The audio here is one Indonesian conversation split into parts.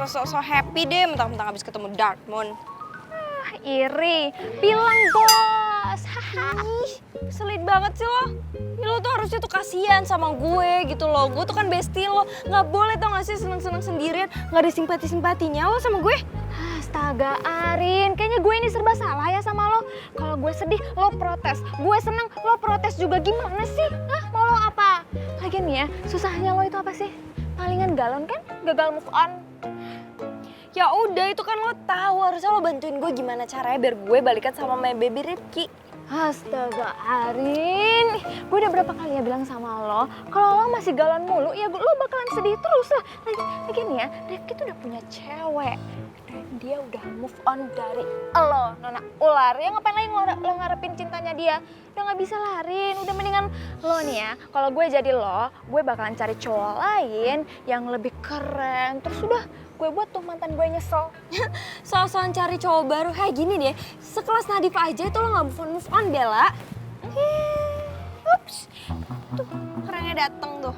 so happy deh mentang-mentang habis ketemu Darkmoon. Iri, bilang bos. Ih, sulit banget sih lo. Ya lo tuh harusnya tuh kasihan sama gue gitu loh. Gue tuh kan bestie lo. Gak boleh tau gak sih seneng-seneng sendirian. Gak ada simpati-simpatinya lo sama gue. Astaga Arin, kayaknya gue ini serba salah ya sama lo. Kalau gue sedih, lo protes. Gue seneng, lo protes juga. Gimana sih? Hah, mau lo apa? Lagian nih ya, susahnya lo itu apa sih? Palingan galon kan? Gagal move on. Ya udah itu kan lo tahu harusnya lo bantuin gue gimana caranya biar gue balikan sama my baby Rifki. Astaga Arin, gue udah berapa kali ya bilang sama lo, kalau lo masih galon mulu, ya lo bakalan sedih terus lah. Lagi nih ya, Rifki tuh udah punya cewek. Dan dia udah move on dari lo, nona ular. Ya ngapain lagi lo ngarepin cintanya dia? Udah gak bisa larin, udah mendingan lo nih ya. Kalau gue jadi lo, gue bakalan cari cowok lain yang lebih keren. Terus udah, gue buat tuh mantan gue nyesel. Soal-soal cari cowok baru, kayak gini deh. Sekelas Nadif aja itu lo gak move on Bella. Ups, tuh orangnya dateng tuh.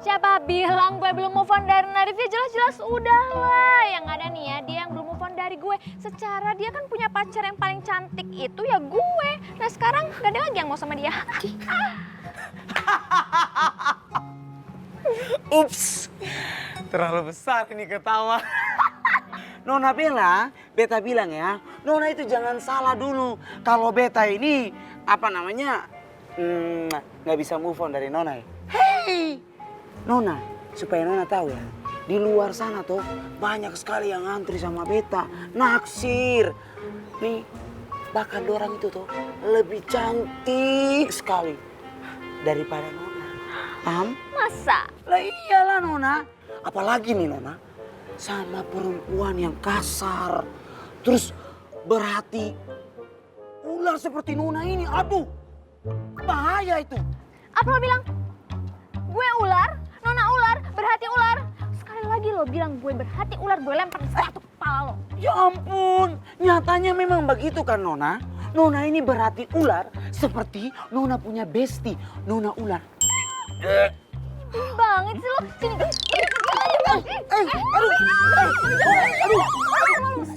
Siapa bilang gue belum move on dari Nadif? Ya jelas-jelas udah lah. Yang ada nih ya, dia yang belum move on dari gue. Secara dia kan punya pacar yang paling cantik itu ya gue. Nah sekarang gak ada lagi yang mau sama dia. Ups, terlalu besar ini ketawa. Nona Bella, beta bilang ya, Nona itu jangan salah dulu. Kalau beta ini, apa namanya, nggak bisa move on dari Nona ya. Hei, Nona, supaya Nona tahu ya, di luar sana tuh banyak sekali yang antri sama beta, naksir. Nih, bahkan dorang itu tuh lebih cantik sekali daripada Nona. Paham? Masa? Lah iyalah Nona, apalagi nih Nona, sama perempuan yang kasar, terus berhati ular seperti Nona ini, aduh, bahaya itu. Apa lo bilang? Gue ular? Nona ular? Berhati ular? Sekali lagi lo bilang gue berhati ular, gue lempar sepatu kepala lo. Ya ampun, nyatanya memang begitu kan Nona. Nona ini berhati ular seperti Nona punya bestie, Nona ular. Banget sih lo. Sini. Aduh.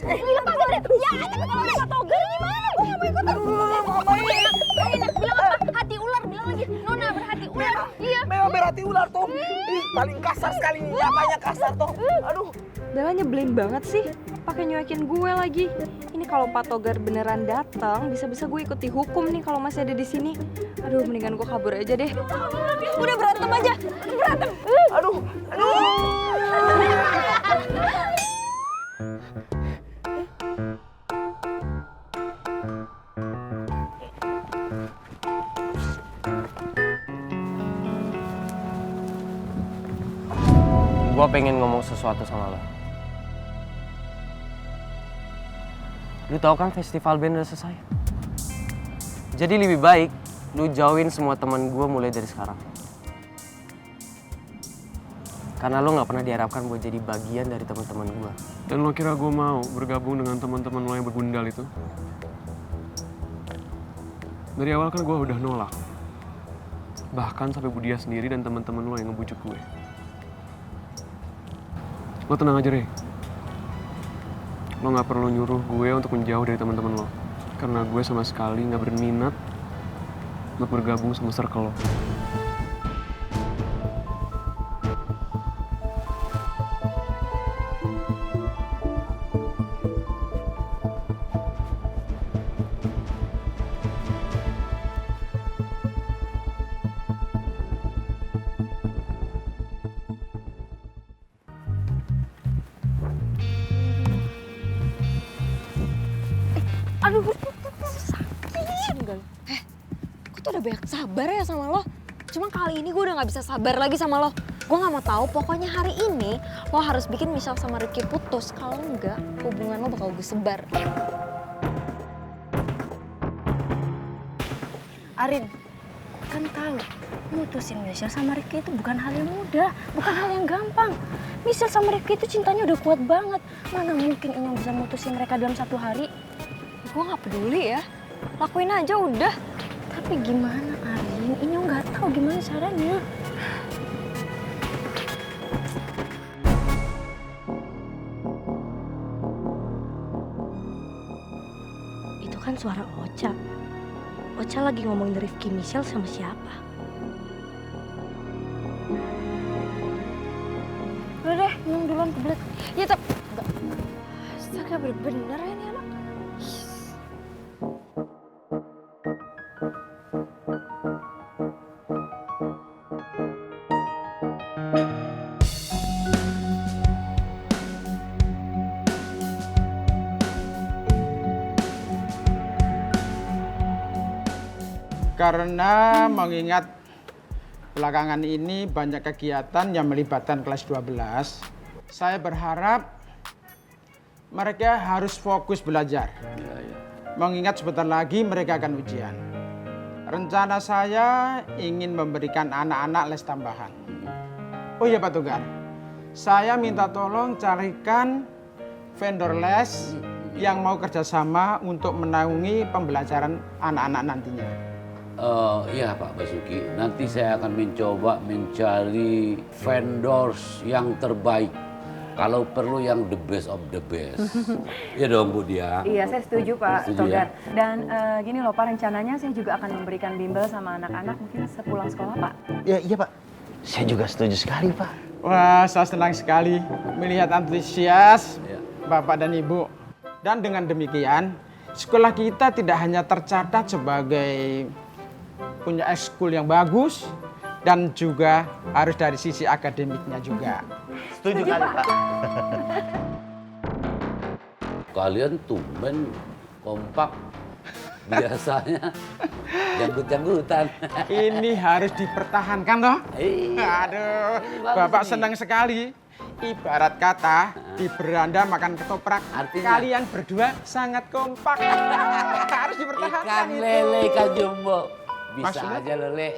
Lepas Dre. Ya, tapi kalau ada patogar gimana? Gue gak mau ikutan. Enak. Bilang apa? Hati ular. Bilang lagi. Nona berhati ular. Iya. Memang berhati ular tuh. Ih, paling kasar sekali, nyapanya kasar tuh. Aduh. Bella nyebelin banget sih, pakai nyuekin gue lagi. Ini kalau Pak Togar beneran datang, bisa-bisa gue ikut dihukum nih kalau masih ada di sini. Aduh, mendingan gue kabur aja deh. Udah berantem aja, berantem. Aduh. Gue pengen ngomong sesuatu sama lo. Lu tau kan festival band udah selesai? Jadi lebih baik lu jauhin semua teman gue mulai dari sekarang. Karena lo gak pernah diharapkan buat jadi bagian dari teman-teman gue. Dan lo kira gue mau bergabung dengan teman-teman lo yang bergundal itu? Dari awal kan gue udah nolak. Bahkan sampai Budia sendiri dan teman-teman lo yang ngebujuk gue. Lo tenang aja, Re. Lo gak perlu nyuruh gue untuk menjauh dari teman-teman lo. Karena gue sama sekali gak berminat untuk bergabung sama circle lo. Aduh, sakit. Gue tuh udah banyak sabar ya sama lo. Cuma kali ini gue udah gak bisa sabar lagi sama lo. Gue gak mau tahu, pokoknya hari ini lo harus bikin Michelle sama Rifki putus. Kalau enggak, hubungan lo bakal gue sebar. Arin, kan tahu mutusin Michelle sama Rifki itu bukan hal yang mudah, bukan hal yang gampang. Michelle sama Rifki itu cintanya udah kuat banget. Mana mungkin Inyong bisa mutusin mereka dalam 1 hari? Gue gak peduli ya, lakuin aja udah. Tapi gimana Arin? Inyong nggak tahu gimana caranya. kan suara Ocha. Ocha lagi ngomongin Rifki Michelle sama siapa? Udah deh, minum duluan kebelet. Ya tapi... Astaga, bener-bener ya ini anak. Karena mengingat belakangan ini banyak kegiatan yang melibatkan kelas 12, saya berharap mereka harus fokus belajar. Mengingat sebentar lagi mereka akan ujian. Rencana saya ingin memberikan anak-anak les tambahan. Oh iya Pak Togar, saya minta tolong carikan vendor les yang mau kerjasama untuk menaungi pembelajaran anak-anak nantinya. Iya Pak Basuki, nanti saya akan mencoba mencari vendors yang terbaik. Kalau perlu yang the best of the best. Iya dong Bu Dia. Iya, saya setuju Pak Setuju, Togar. ya? Dan gini loh Pak, rencananya saya juga akan memberikan bimbel sama anak-anak mungkin sepulang sekolah Pak. Ya, iya Pak. Saya juga setuju sekali Pak. Wah, saya senang sekali melihat antusias Ya. Bapak dan Ibu. Dan dengan demikian, sekolah kita tidak hanya tercatat sebagai punya ekskul yang bagus, dan juga harus dari sisi akademiknya juga. Setuju kali Pak. Kalian tumben kompak. Biasanya janggut-janggutan. Ini harus dipertahankan toh. Iya. Aduh, Ini bagus Bapak nih. senang sekali. Ibarat kata di beranda makan ketoprak. Artinya? Kalian berdua sangat kompak. Harus dipertahankan Ikan itu. lele Kang Jumbo. Bisa Maksudnya? aja lele.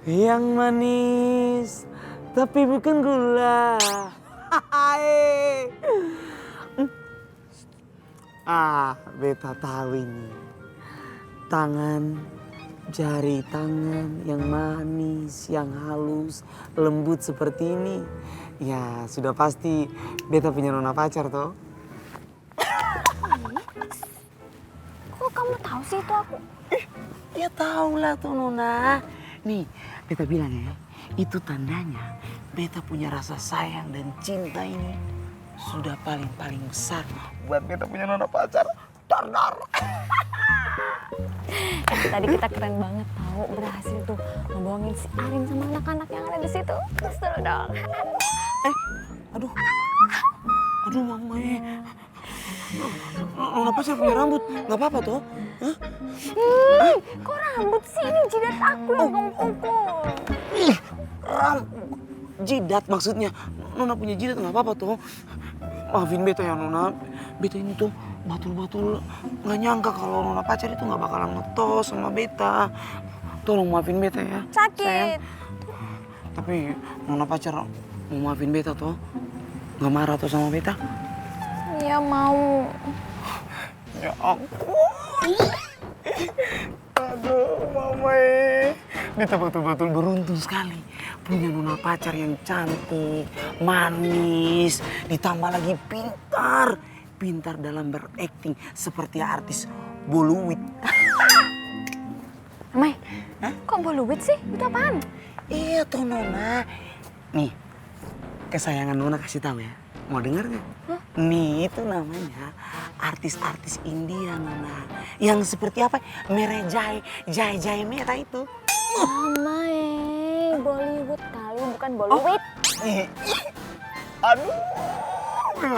Yang manis, tapi bukan gula. Hai. Beta tahu ini. Tangan, jari tangan yang manis, yang halus, lembut seperti ini. Ya, sudah pasti beta punya nona pacar toh. Kok kamu tahu sih itu aku? Ya tahu lah tuh nona. Nih, beta bilang ya, itu tandanya beta punya rasa sayang dan cinta ini sudah paling besar buat beta punya nona pacar. Dar. Tadi kita keren banget tahu berhasil tuh ngebohongin si Arin sama anak-anak yang ada di situ. Terus dulu dong. Aduh mama nona pacar punya rambut, nggak apa-apa toh? Hah? Kok rambut sih? Ini jidat aku yang kamu pukul. Jidat maksudnya. Nona punya jidat nggak apa-apa toh. Maafin beta ya nona. Beta ini tuh batul-batul nggak nyangka kalau nona pacar itu nggak bakalan ngetos sama beta. Tolong maafin beta ya. Sakit. Sayang. Tapi nona pacar mau maafin beta toh? Nggak marah toh sama beta? Ya mau. Ya ampun. Aduh mama beta betul-betul beruntung sekali punya nona pacar yang cantik, manis, ditambah lagi pintar dalam berakting seperti artis Bollywood. Amai, kok boluwit sih? Itu apaan? Iya toh nona. Nih, kesayangan nona kasih tahu ya. Mau denger nggak? Nih itu namanya artis-artis India nona. Yang seperti apa? Merejai, jai merah itu. Amai, Bollywood kali bukan Bollywood. Aduh,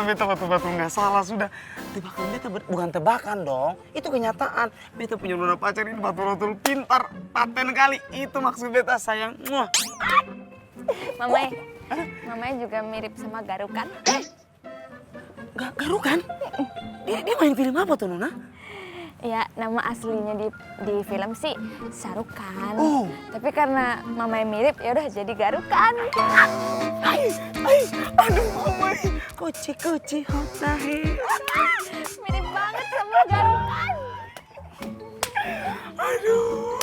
beta betul-betul nggak salah sudah. Tebakan beta bukan tebakan dong, itu kenyataan. Beta punya nona pacar ini betul-betul pintar, paten kali. Itu maksud beta sayang. Muah. Mamai juga mirip sama Garukan. Garukan? Dia main film apa tuh, Nona? Ya, nama aslinya di film sih Sarukan. Oh. Tapi karena mamanya mirip, ya udah jadi Garukan. Aduh, mamai. Koci hotahe. Mirip banget sama Garukan. Aduh.